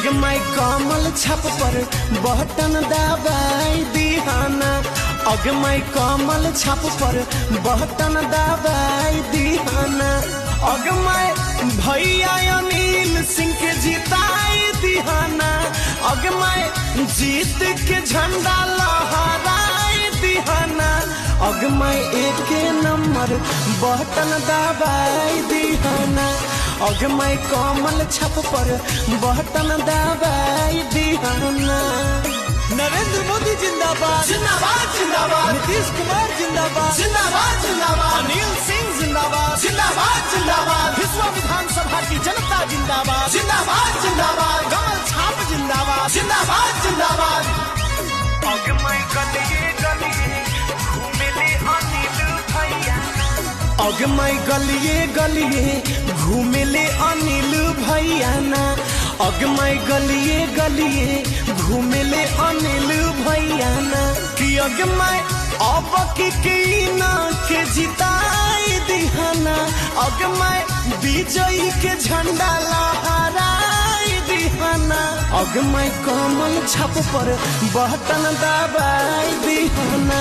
अगमय कमल छप पर बटन दबाई दीहाना। अगमय कमल छप पर बटन दबाई दीहाना। अगमय भैया अनिल सिंह के जिताई दीहाना। अगमय जीत के झंडा लहराई दीहाना। अगमय एक नंबर बटन दबाई दीहाना। अगमय कमल छप पर बटन दबाई दीहाना। नरेंद्र मोदी जिंदाबाद जिंदाबाद जिंदाबाद। नीतीश कुमार जिंदाबाद जिंदाबाद जिंदाबाद। अनिल सिंह जिंदाबाद जिंदाबाद जिंदाबाद। विश्व विधानसभा की जनता जिंदाबाद जिंदाबाद जिंदाबाद। कमल छाप जिंदाबाद जिंदाबाद जिंदाबाद। अगमय गलिए गलिए घूमेले अनिल भैया। अगमय गलिए गलिए घूमेले अनिल भैया ना। अगमय गलिए गलिए घूमेले अनिल भैया ना। कि अगमय अब की ना के जिताई दीहाना। अगमय विजयी के झंडा लहराई दीहाना। अगमय कमल छप पर बटन दबाई दीहाना।